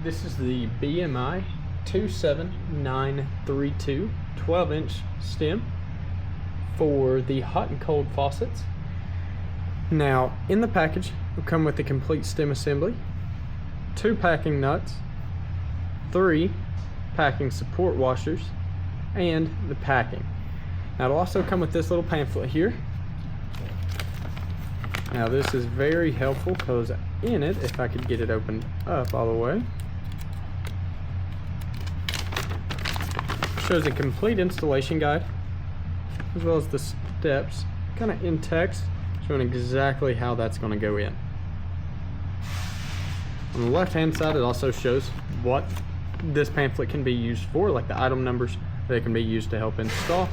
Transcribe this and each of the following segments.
This is the BMI 27932 12-inch stem for the hot and cold faucets. Now, in the package will come with the complete stem assembly, 2 packing nuts, 3 packing support washers, and the packing. Now, it'll also come with this little pamphlet here. Now, this is very helpful because in it, if I could get it opened up all the way, shows a complete installation guide as well as the steps, kind of in text, showing exactly how that's going to go in. On the left hand side, it also shows what this pamphlet can be used for, like the item numbers that can be used to help install.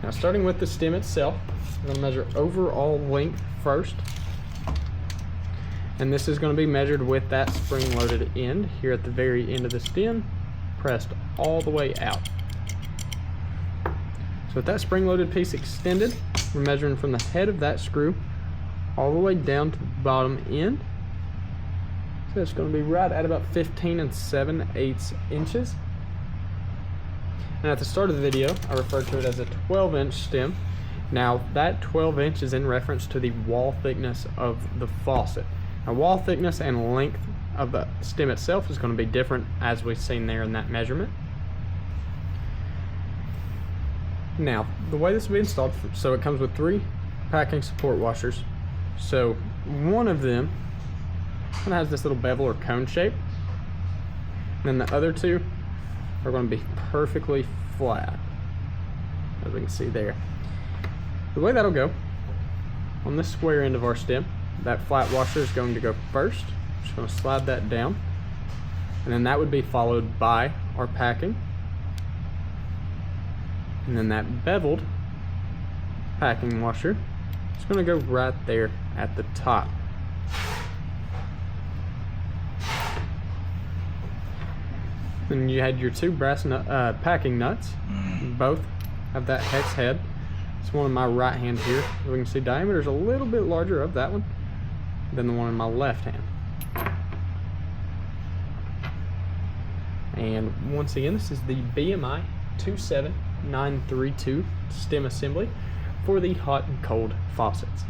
Now, starting with the stem itself, I'm going to measure overall length first. And this is going to be measured with that spring-loaded end here at the very end of the stem, pressed all the way out. So with that spring-loaded piece extended, we're measuring from the head of that screw all the way down to the bottom end. So it's going to be right at about 15 7/8 inches. And at the start of the video, I referred to it as a 12-inch stem. Now, that 12 inch is in reference to the wall thickness of the faucet. Now, wall thickness and length of the stem itself is going to be different, as we've seen there in that measurement. Now, the way this will be installed, so it comes with 3 packing support washers. So one of them kind of has this little bevel or cone shape, and then the other 2 are going to be perfectly flat, as we can see there. The way that'll go, on this square end of our stem, that flat washer is going to go first. I'm just going to slide that down, and then that would be followed by our packing, and then that beveled packing washer is going to go right there at the top. Then you had your 2 brass packing nuts. Both have that hex head. It's one in my right hand here. We can see diameter is a little bit larger of that one than the one in my left hand. And once again, this is the BMI 27932 stem assembly for the hot and cold faucets.